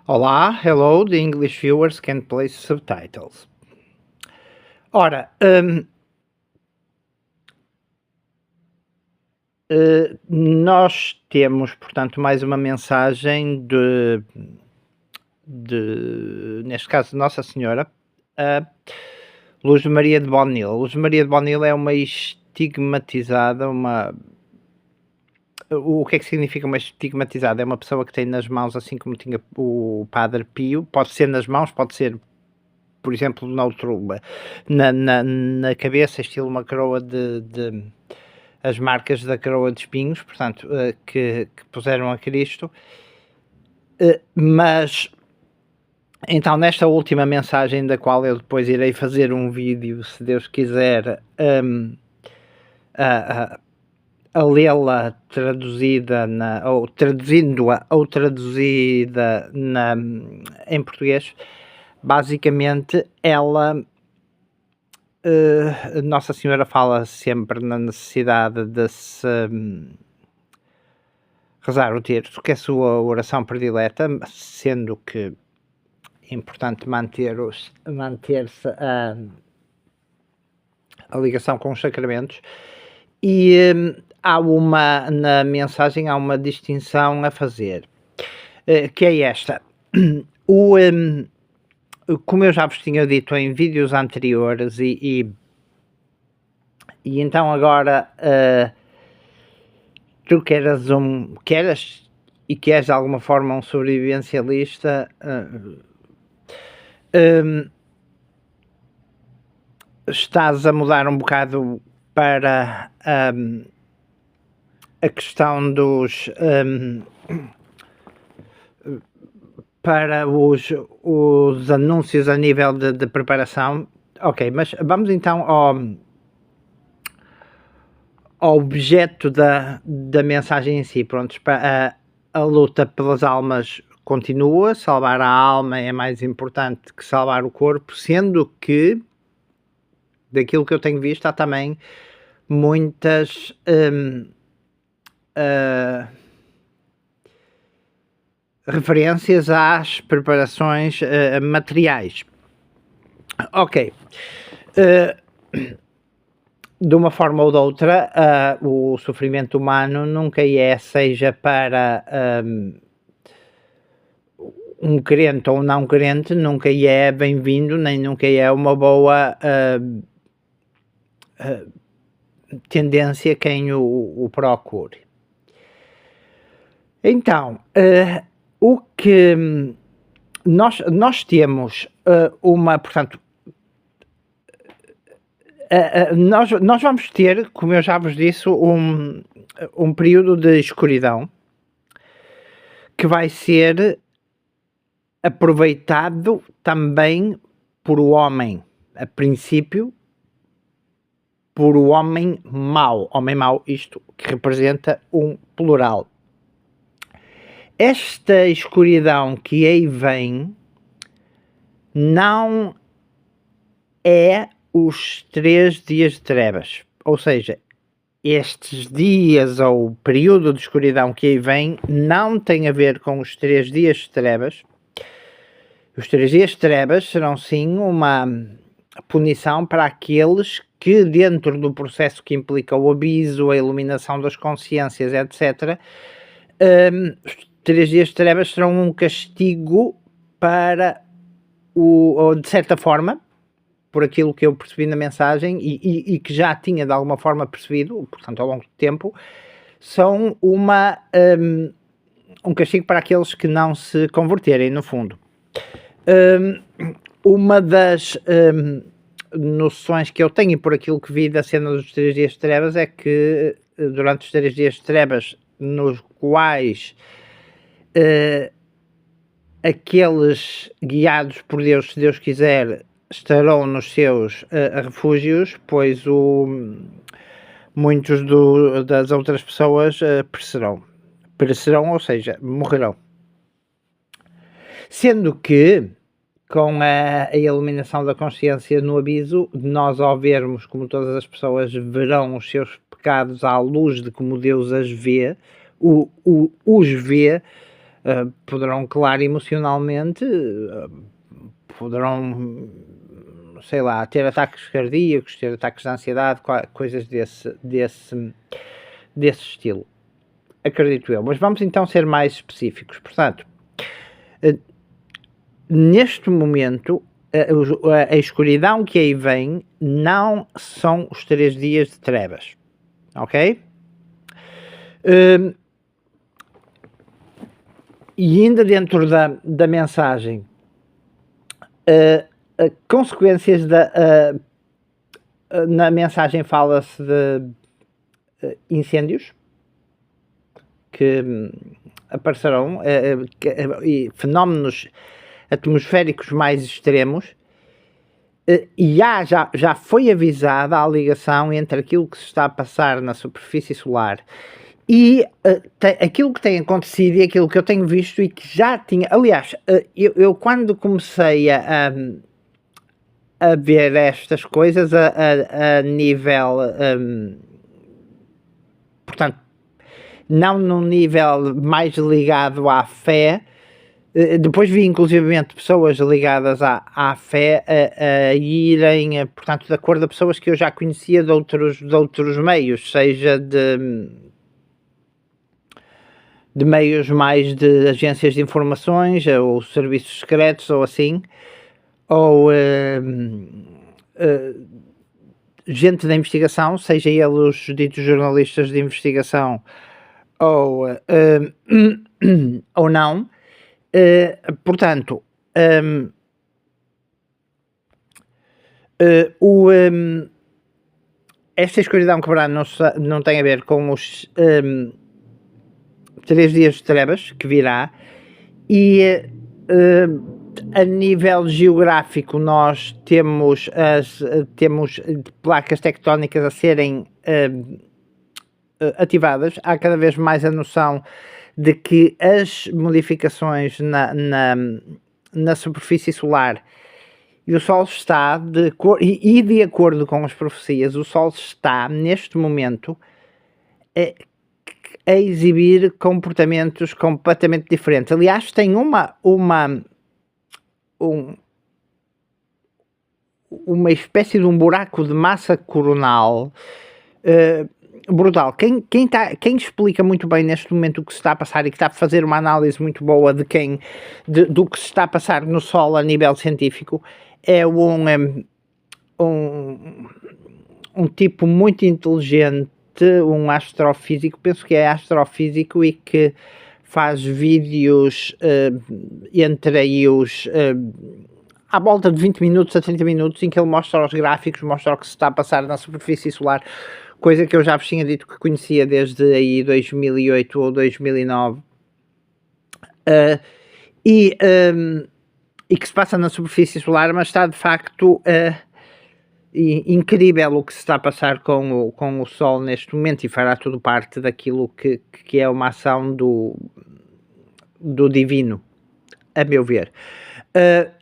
Olá, hello, the English viewers can place subtitles. Ora, nós temos, portanto, mais uma mensagem neste caso, Nossa Senhora, a Luz Maria de Bonil. Luz Maria de Bonil é uma estigmatizada, o que é que significa uma estigmatizada? É uma pessoa que tem nas mãos, assim como tinha o Padre Pio, pode ser nas mãos, pode ser, por exemplo, na cabeça, estilo uma coroa as marcas da coroa de espinhos, portanto, que puseram a Cristo. Mas, então, nesta última mensagem, da qual eu depois irei fazer um vídeo, se Deus quiser, a lê-la traduzida, ou traduzindo-a, ou traduzida em português, basicamente ela, Nossa Senhora fala sempre na necessidade de se rezar o terço, que é a sua oração predileta, sendo que é importante manter-se a ligação com os sacramentos, e na mensagem há uma distinção a fazer, que é esta. Como eu já vos tinha dito em vídeos anteriores, e então agora tu que eras de alguma forma um sobrevivencialista, estás a mudar um bocado para a questão dos para os anúncios a nível de preparação. Ok, mas vamos então ao objeto da mensagem em si. Pronto, a luta pelas almas continua, salvar a alma é mais importante que salvar o corpo, sendo que, daquilo que eu tenho visto, há também muitas referências às preparações materiais. Ok. De uma forma ou de outra, o sofrimento humano nunca seja para um crente ou um não crente, nunca é bem-vindo, nem nunca é uma boa tendência quem o procure. Então, o que nós temos portanto, nós vamos ter, como eu já vos disse, um período de escuridão que vai ser aproveitado também por o homem, a princípio, por o homem mau. Homem mau, isto que representa um plural. Esta escuridão que aí vem não é os 3 dias de trevas, ou seja, estes dias ou período de escuridão que aí vem não tem a ver com os 3 dias de trevas. Os 3 dias de trevas serão sim uma punição para aqueles que, dentro do processo que implica o aviso, a iluminação das consciências, etc., os 3 dias de trevas serão um castigo para ou de certa forma, por aquilo que eu percebi na mensagem e que já tinha de alguma forma percebido, portanto ao longo do tempo, são um castigo para aqueles que não se converterem, no fundo. Uma das noções que eu tenho, e por aquilo que vi da cena dos 3 dias de trevas, é que durante os 3 dias de trevas, nos quais aqueles guiados por Deus, se Deus quiser, estarão nos seus refúgios, pois muitos das outras pessoas perecerão, ou seja, morrerão. Sendo que, com a iluminação da consciência no aviso, nós ao vermos como todas as pessoas verão os seus pecados à luz de como Deus os vê, poderão colar emocionalmente, poderão, sei lá, ter ataques cardíacos, ter ataques de ansiedade, coisas desse estilo, acredito eu. Mas vamos então ser mais específicos. Portanto, neste momento, a escuridão que aí vem não são os 3 dias de trevas, ok? E ainda dentro da mensagem, consequências na mensagem fala-se de incêndios que aparecerão e fenómenos atmosféricos mais extremos, e já foi avisada a ligação entre aquilo que se está a passar na superfície solar e aquilo que tem acontecido e aquilo que eu tenho visto e que já tinha. Aliás, eu quando comecei a ver estas coisas a nível, portanto, não num nível mais ligado à fé, depois vi inclusivamente pessoas ligadas à fé a irem, portanto, de acordo a pessoas que eu já conhecia de outros meios, seja de meios mais de agências de informações ou serviços secretos ou assim, ou gente da investigação, seja eles os ditos jornalistas de investigação ou, ou não. Portanto, esta escuridão quebrada não tem a ver com os 3 dias de trevas que virá, e a nível geográfico nós temos placas tectónicas a serem ativadas. Há cada vez mais a noção de que as modificações na superfície solar e o Sol está de acordo com as profecias, o Sol está neste momento a exibir comportamentos completamente diferentes. Aliás, tem uma espécie de um buraco de massa coronal brutal. Quem explica muito bem neste momento o que se está a passar e que está a fazer uma análise muito boa do que se está a passar no Sol a nível científico é um tipo muito inteligente, um astrofísico, penso que é astrofísico, e que faz vídeos entre aí à volta de 20 minutos a 30 minutos, em que ele mostra os gráficos, mostra o que se está a passar na superfície solar, coisa que eu já vos tinha dito que conhecia desde aí 2008 ou 2009, e que se passa na superfície solar, mas está de facto incrível o que se está a passar com o Sol neste momento, e fará tudo parte daquilo que é uma ação do divino, a meu ver.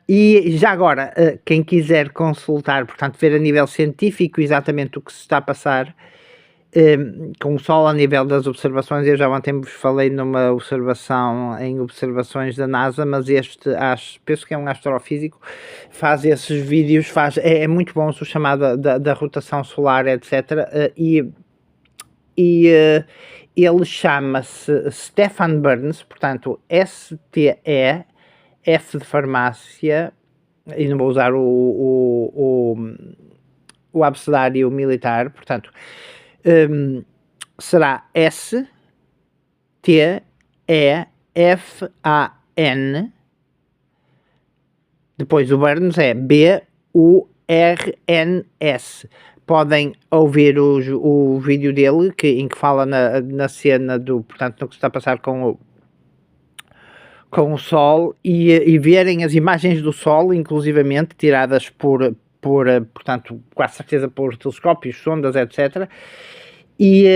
E já agora, quem quiser consultar, portanto, ver a nível científico exatamente o que se está a passar com o Sol a nível das observações, eu já ontem vos falei numa observação em observações da NASA, mas penso que é um astrofísico, faz esses vídeos, é muito bom, o chamado da rotação solar, etc. Ele chama-se Stefan Burns, portanto, S-T-E, F de farmácia, e não vou usar o abecedário militar, portanto, será S-T-E-F-A-N, depois o Burns é B-U-R-N-S. Podem ouvir o vídeo dele, em que fala na cena portanto, no que se está a passar com o Sol, e verem as imagens do Sol, inclusivamente, tiradas portanto, quase certeza por telescópios, sondas, etc. E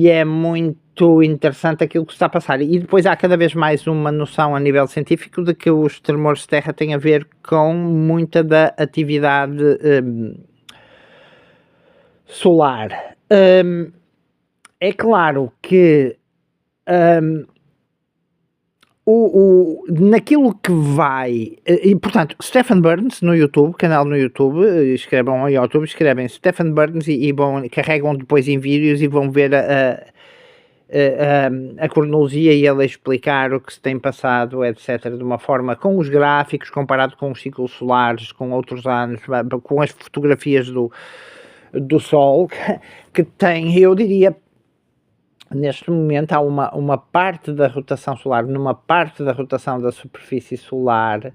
é muito interessante aquilo que está a passar. E depois há cada vez mais uma noção a nível científico de que os tremores de terra têm a ver com muita da atividade solar. É claro que naquilo que vai, e portanto, Stephen Burns no YouTube, canal no YouTube, escrevam ao YouTube, escrevem Stephen Burns e carregam depois em vídeos e vão ver a cronologia e ele explicar o que se tem passado, etc., de uma forma com os gráficos, comparado com os ciclos solares, com outros anos, com as fotografias do Sol, que tem, eu diria, neste momento há uma parte da rotação solar, numa parte da rotação da superfície solar,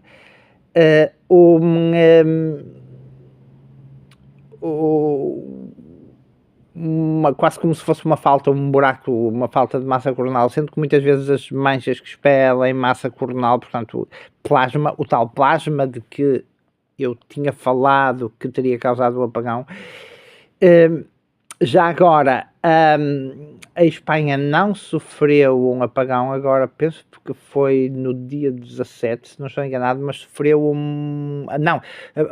quase como se fosse uma falta, um buraco, uma falta de massa coronal, sendo que muitas vezes as manchas que expelem massa coronal, portanto, plasma, o tal plasma de que eu tinha falado que teria causado o apagão. Já agora, a Espanha não sofreu um apagão agora, penso que foi no dia 17, se não estou enganado, mas sofreu ou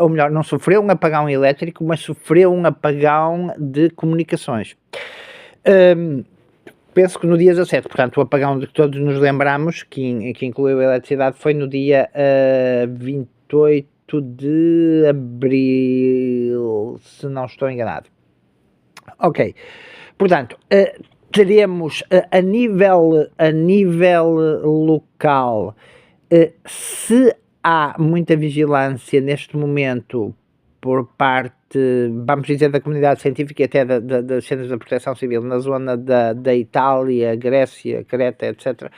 melhor, não sofreu um apagão elétrico, mas sofreu um apagão de comunicações. Penso que no dia 17, portanto, o apagão de que todos nos lembramos, que incluiu a eletricidade, foi no dia 28 de abril, se não estou enganado. Ok, portanto, teremos a nível local, se há muita vigilância neste momento por parte, vamos dizer, da comunidade científica e até das cenas da proteção civil, na zona da Itália, Grécia, Creta, etc.,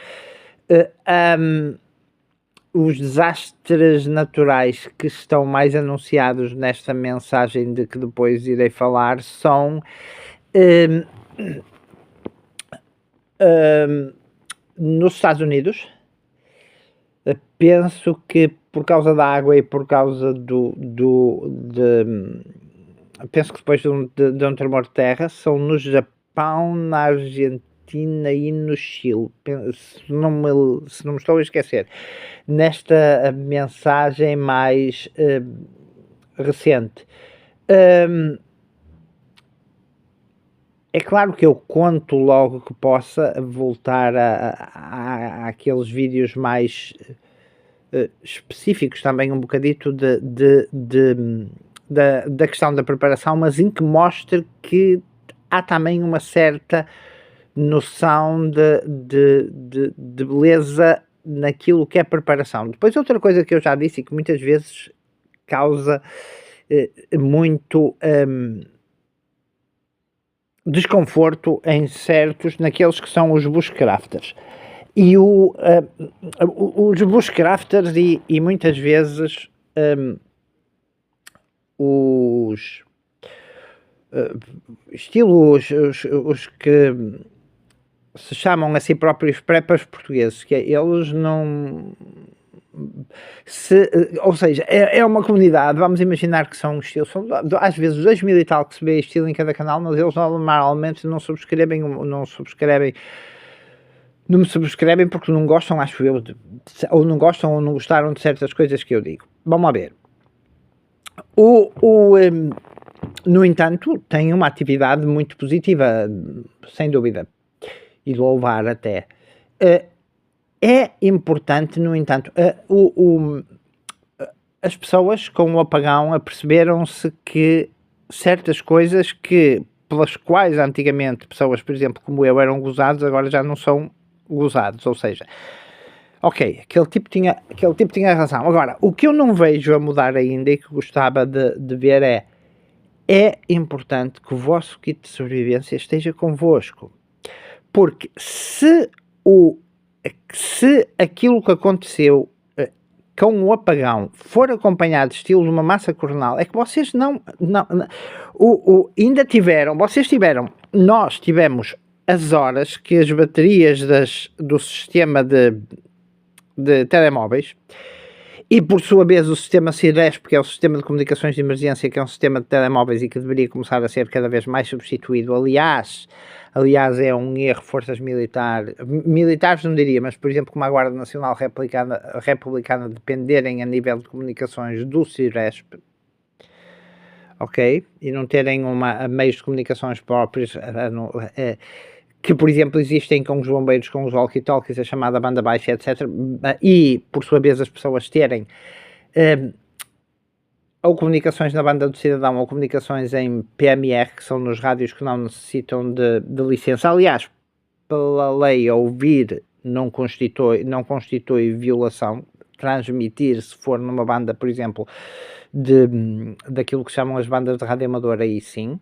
os desastres naturais que estão mais anunciados nesta mensagem de que depois irei falar são nos Estados Unidos. Penso que por causa da água e por causa penso que depois de um tremor de terra, são no Japão, na Argentina e no Chile, se não me estou a esquecer, nesta mensagem mais recente. É claro que eu conto logo que possa voltar àqueles vídeos mais específicos, também um bocadito da questão da preparação, mas em que mostre que há também uma certa noção de beleza naquilo que é preparação. Depois outra coisa que eu já disse e que muitas vezes causa muito desconforto em naqueles que são os bushcrafters. E os bushcrafters e muitas vezes os estilos, os que se chamam a si próprios preppers portugueses, que eles não... ou seja, é uma comunidade, vamos imaginar que são estilos, são às vezes 2000 e tal que se vê estilo em cada canal, mas eles normalmente não me subscrevem porque não gostam, acho eu, ou não gostam ou não gostaram de certas coisas que eu digo. Vamos lá ver. No entanto, tem uma atividade muito positiva, sem dúvida, e louvar até. É importante, no entanto, as pessoas com o apagão aperceberam-se que certas coisas pelas quais antigamente pessoas, por exemplo, como eu, eram gozados, agora já não são gozados, ou seja, ok, aquele tipo tinha razão. Agora, o que eu não vejo a mudar ainda e que gostava de ver é importante que o vosso kit de sobrevivência esteja convosco, porque se aquilo que aconteceu com o apagão for acompanhado de estilo de uma massa coronal, é que vocês nós tivemos as horas que as baterias do sistema de telemóveis e por sua vez o sistema CIRESP, que é o sistema de comunicações de emergência, que é um sistema de telemóveis e que deveria começar a ser cada vez mais substituído, aliás é um erro, forças militares não diria, mas por exemplo como a Guarda Nacional Republicana dependerem a nível de comunicações do CIRESP, ok? E não terem meios de comunicações próprios, que, por exemplo, existem com os bombeiros, com os walkie-talkies, a chamada banda baixa, etc. E, por sua vez, as pessoas terem ou comunicações na banda do cidadão ou comunicações em PMR, que são nos rádios que não necessitam de licença. Aliás, pela lei, ouvir não constitui violação. Transmitir, se for numa banda, por exemplo, daquilo que chamam as bandas de rádio amador, aí sim.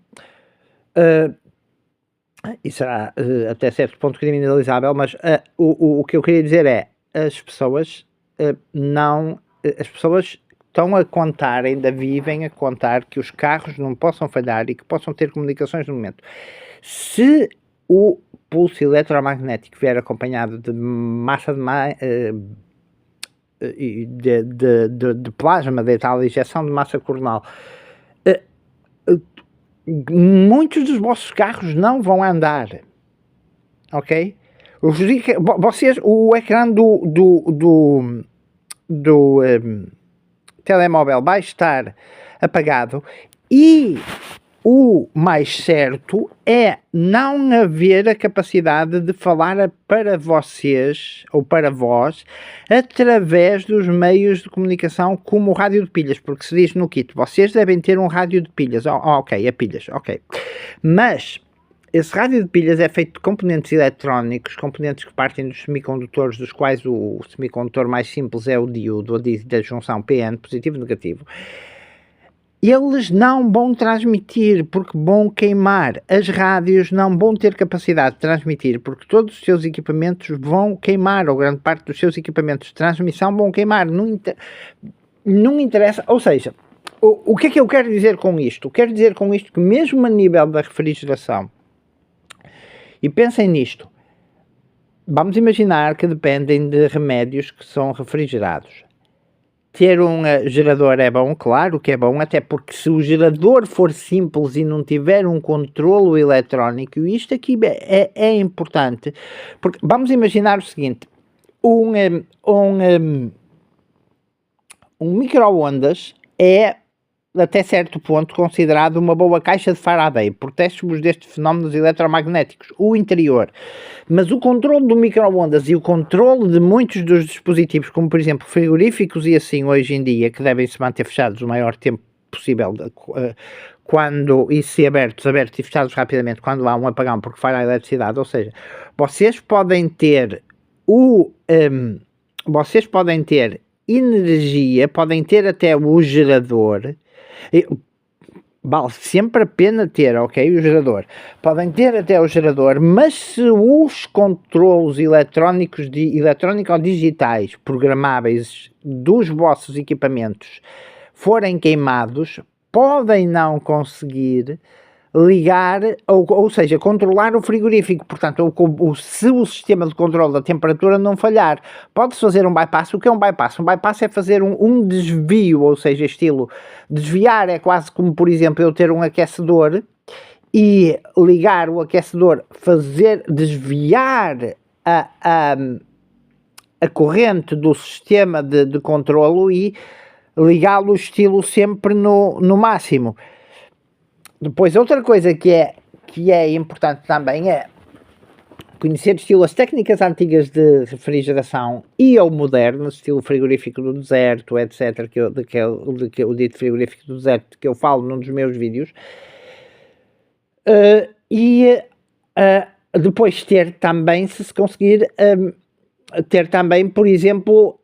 E será até certo ponto criminalizável, mas o que eu queria dizer é, as pessoas estão a contar, ainda vivem a contar que os carros não possam falhar e que possam ter comunicações no momento. Se o pulso eletromagnético vier acompanhado de massa de plasma, de tal injeção de massa coronal, muitos dos vossos carros não vão andar, ok? Vocês, o ecrã do telemóvel vai estar apagado e o mais certo é não haver a capacidade de falar para vocês ou para vós através dos meios de comunicação como o rádio de pilhas, porque se diz no kit, vocês devem ter um rádio de pilhas, ok, a pilhas, ok, mas esse rádio de pilhas é feito de componentes eletrónicos, componentes que partem dos semicondutores, dos quais o semicondutor mais simples é o diodo, da junção PN, positivo e negativo. Eles não vão transmitir porque vão queimar. As rádios não vão ter capacidade de transmitir porque todos os seus equipamentos vão queimar, ou grande parte dos seus equipamentos de transmissão vão queimar. Não interessa, ou seja, o que é que eu quero dizer com isto? Quero dizer com isto que mesmo a nível da refrigeração, e pensem nisto, vamos imaginar que dependem de remédios que são refrigerados. Ter um gerador é bom, claro que é bom, até porque se o gerador for simples e não tiver um controlo eletrónico, isto aqui é importante, porque vamos imaginar o seguinte, um micro-ondas é até certo ponto considerado uma boa caixa de Faraday, protege-vos destes fenómenos eletromagnéticos, o interior. Mas o controle do micro-ondas e o controle de muitos dos dispositivos, como por exemplo frigoríficos e assim hoje em dia, que devem se manter fechados o maior tempo possível, e se abertos e fechados rapidamente quando há um apagão porque falha a eletricidade, ou seja, vocês podem ter energia, podem ter até o gerador. Vale sempre a pena ter, ok, o gerador. Podem ter até o gerador, mas se os controlos eletrónico-digitais programáveis dos vossos equipamentos forem queimados, podem não conseguir ligar, ou seja, controlar o frigorífico. Portanto, se o sistema de controle da temperatura não falhar, pode-se fazer um bypass. O que é um bypass? Um bypass é fazer um desvio, ou seja, estilo desviar é quase como, por exemplo, eu ter um aquecedor e ligar o aquecedor, desviar a corrente do sistema de controlo e ligá-lo estilo sempre no máximo. Depois, outra coisa que é importante também é conhecer estilo as técnicas antigas de refrigeração e ao moderno, estilo frigorífico do deserto, etc., o dito frigorífico do deserto que eu falo num dos meus vídeos, depois ter também, se conseguir, ter também, por exemplo,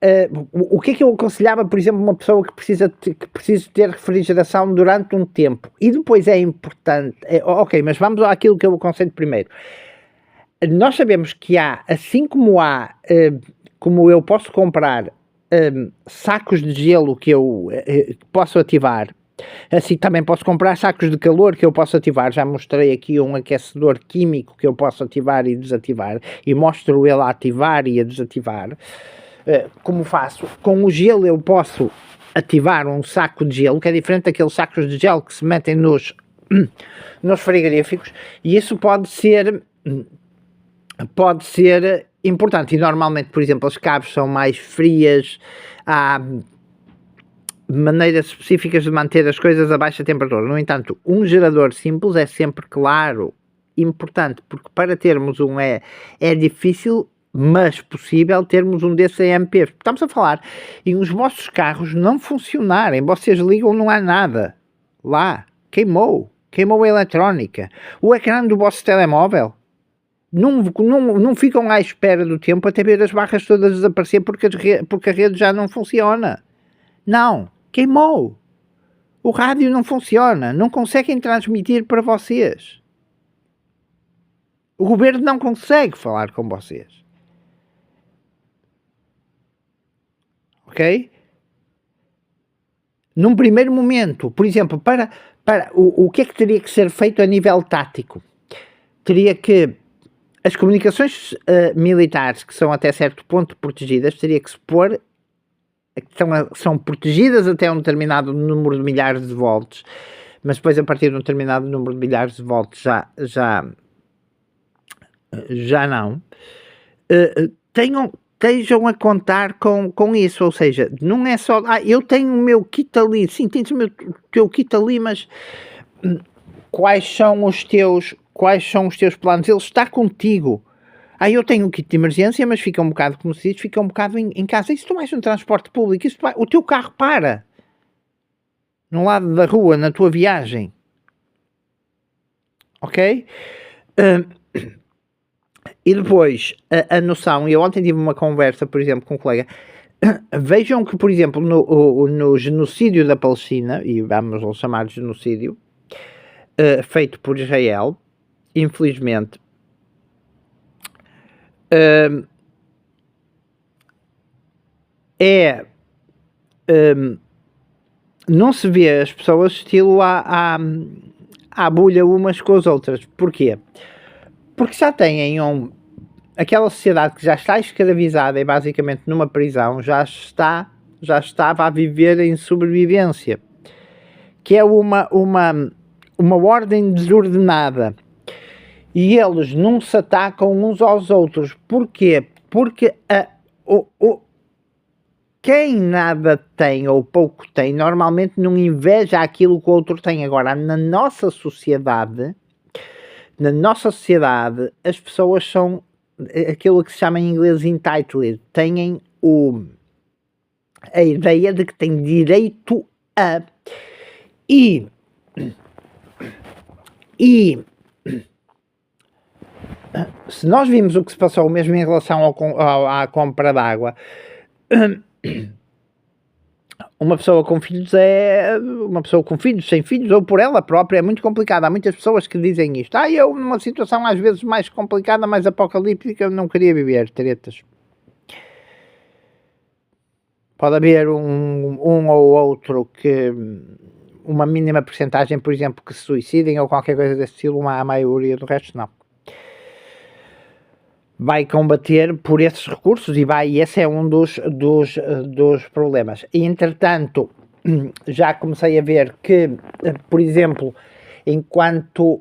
o que é que eu aconselhava, por exemplo, uma pessoa que precisa ter refrigeração durante um tempo, e depois é importante, ok, mas vamos àquilo que eu aconselho primeiro. Nós sabemos que assim como eu posso comprar sacos de gelo que eu posso ativar, assim também posso comprar sacos de calor que eu posso ativar. Já mostrei aqui um aquecedor químico que eu posso ativar e desativar, e mostro ele a ativar e a desativar. Como faço? Com o gelo eu posso ativar um saco de gelo, que é diferente daqueles sacos de gelo que se metem nos frigoríficos, e isso pode ser importante. E normalmente, por exemplo, as caves são mais frias, há maneiras específicas de manter as coisas a baixa temperatura. No entanto, um gerador simples é sempre claro importante, porque para termos um é difícil, mas possível termos um desses EMPs. Estamos a falar em os vossos carros não funcionarem, vocês ligam, não há nada lá, queimou a eletrónica, o ecrã do vosso telemóvel. Não ficam à espera do tempo até ver as barras todas desaparecer porque a rede já não funciona. Não, queimou. O rádio não funciona, não conseguem transmitir para vocês. O governo não consegue falar com vocês. Ok? Num primeiro momento, por exemplo, para o que é que teria que ser feito a nível tático? Teria que as comunicações militares, que são até certo ponto protegidas, teria que se pôr, são protegidas até um determinado número de milhares de volts, mas depois a partir de um determinado número de milhares de volts já não. Estejam a contar com isso, ou seja, não é só, eu tenho o meu kit ali, sim, tens o teu kit ali, mas quais são os teus planos? Ele está contigo. Eu tenho um kit de emergência, mas fica um bocado, como se diz, fica um bocado em casa. E se tu vais no transporte público, o teu carro para no lado da rua, na tua viagem. Ok? E depois, a noção, eu ontem tive uma conversa, por exemplo, com um colega, vejam que, por exemplo, no genocídio da Palestina, e vamos chamar de genocídio, feito por Israel, infelizmente, não se vê as pessoas estilo à bulha umas com as outras. Porquê? Porque já têm aquela sociedade que já está escravizada e basicamente numa prisão, já estava a viver em sobrevivência, que é uma ordem desordenada, e eles não se atacam uns aos outros. Porquê? Porque quem nada tem ou pouco tem, normalmente não inveja aquilo que o outro tem. Agora, na nossa sociedade, as pessoas são aquilo que se chama em inglês entitled, têm a ideia de que têm direito a. E se nós vimos o que se passou mesmo em relação à compra de água, uma pessoa com filhos sem filhos, ou por ela própria, é muito complicado. Há muitas pessoas que dizem isto. Eu numa situação às vezes mais complicada, mais apocalíptica, não queria viver tretas. Pode haver um ou outro que, uma mínima percentagem, por exemplo, que se suicidem ou qualquer coisa desse estilo, a maioria do resto não. Vai combater por esses recursos e esse é um dos problemas. E, entretanto, já comecei a ver que, por exemplo, enquanto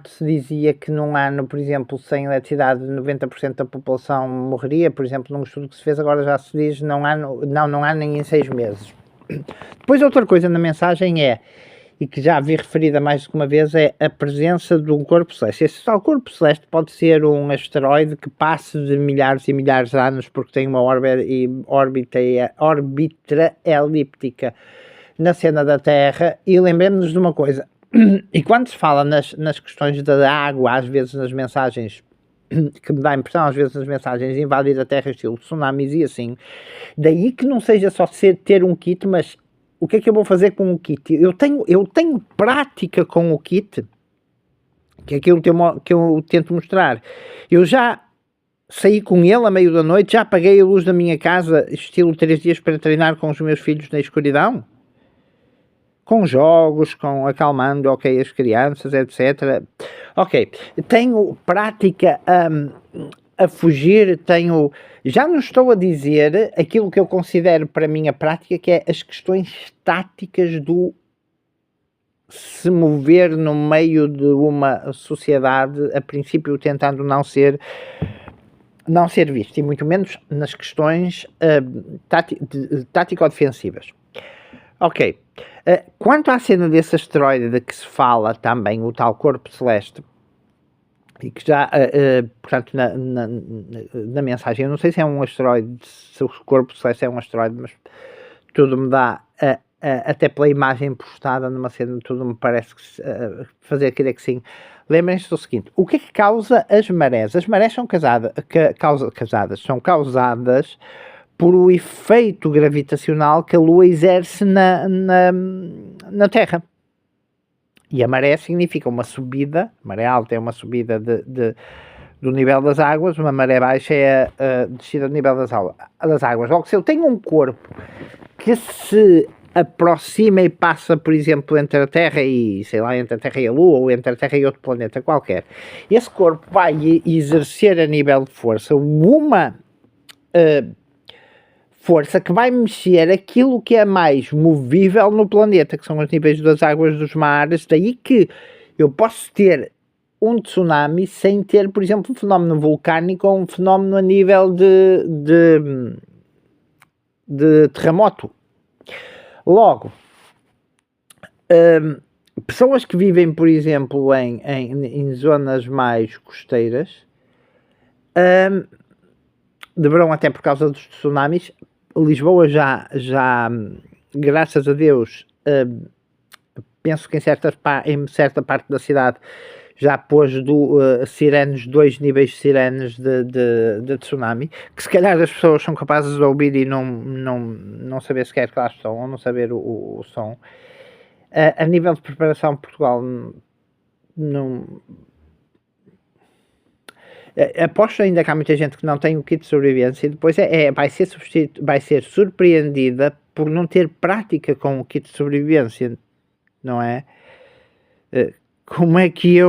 se dizia que num ano, por exemplo, sem eletricidade 90% da população morreria, por exemplo, num estudo que se fez, agora já se diz não há nem em 6 meses. Depois outra coisa na mensagem e que já vi referida mais do que uma vez, é a presença de um corpo celeste. Esse tal corpo celeste pode ser um asteroide que passe de milhares e milhares de anos porque tem uma órbita elíptica na cena da Terra. E lembremos-nos de uma coisa, e quando se fala nas questões da água, às vezes nas mensagens, que me dá a impressão, às vezes nas mensagens, invadir a Terra estilo tsunamis e assim, daí que não seja só ter um kit, mas o que é que eu vou fazer com o kit? Eu tenho prática com o kit, que é aquilo que eu tento mostrar. Eu já saí com ele a meio da noite, já apaguei a luz da minha casa, estilo 3 dias para treinar com os meus filhos na escuridão, com jogos, com acalmando, as crianças, etc. Tenho prática a fugir, já não estou a dizer aquilo que eu considero para mim a prática, que é as questões táticas do se mover no meio de uma sociedade, a princípio tentando não ser visto, e muito menos nas questões tático-defensivas. Ok. Quanto à cena desse asteroide de que se fala também, o tal corpo celeste, e que já, portanto, na mensagem, eu não sei se é um asteroide, se o corpo celeste é um asteroide, mas tudo me dá, até pela imagem postada numa cena, tudo me parece que fazer crer que sim. Lembrem-se do seguinte: o que é que causa as marés? As marés são são causadas por o efeito gravitacional que a Lua exerce na Terra. E a maré significa uma subida, maré alta é uma subida do nível das águas, uma maré baixa é a descida do nível das águas. Logo, se eu tenho um corpo que se aproxima e passa, por exemplo, entre a Terra e, sei lá, entre a Terra e a Lua, ou entre a Terra e outro planeta qualquer, esse corpo vai exercer a nível de força uma força que vai mexer aquilo que é mais movível no planeta, que são os níveis das águas dos mares, daí que eu posso ter um tsunami sem ter, por exemplo, um fenómeno vulcânico ou um fenómeno a nível de terremoto. Logo, pessoas que vivem, por exemplo, em zonas mais costeiras, deverão, até por causa dos tsunamis, Lisboa já graças a Deus, penso que em certa parte da cidade já pôs sirenes, 2 níveis de sirenes de tsunami, que se calhar as pessoas são capazes de ouvir e não saber sequer que lá estão, ou não saber o som. A nível de preparação, Portugal não... Aposto ainda que há muita gente que não tem o kit de sobrevivência e depois vai ser surpreendida por não ter prática com o kit de sobrevivência, não é? Como é que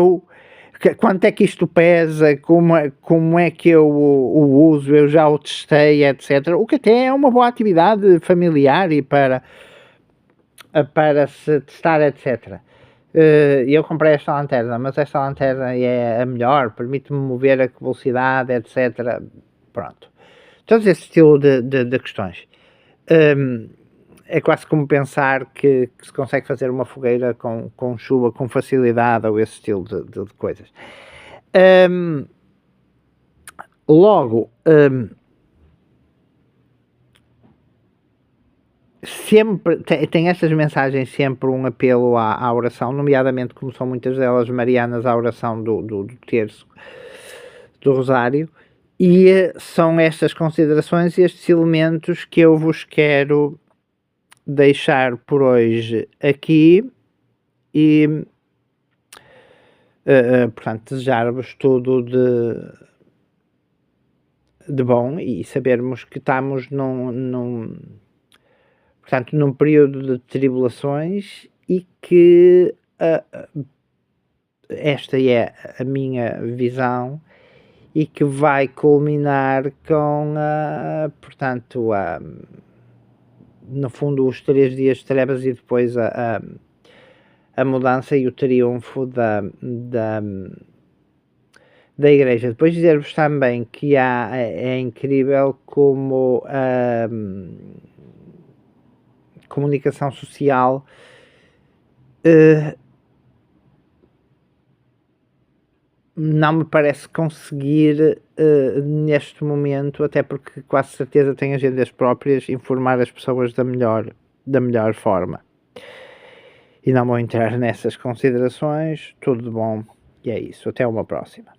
quanto é que isto pesa, como é que eu o uso, eu já o testei, etc. O que até é uma boa atividade familiar e para se testar, etc. Eu comprei esta lanterna, mas esta lanterna é a melhor, permite-me mover a velocidade, etc. Pronto. Todo esse estilo de questões. É quase como pensar que se consegue fazer uma fogueira com chuva com facilidade, ou esse estilo de coisas. Logo, sempre tem estas mensagens sempre um apelo à oração, nomeadamente, como são muitas delas marianas, à oração do terço do rosário, e são estas considerações e estes elementos que eu vos quero deixar por hoje aqui e portanto desejar-vos tudo de bom e sabermos que estamos portanto, num período de tribulações e que esta é a minha visão e que vai culminar com, portanto, no fundo, os 3 dias de trevas e depois a mudança e o triunfo da Igreja. Depois dizer-vos também que é incrível como a comunicação social não me parece conseguir neste momento, até porque quase certeza tem agendas próprias, informar as pessoas da melhor forma. E não vou entrar nessas considerações. Tudo de bom e é isso. Até uma próxima.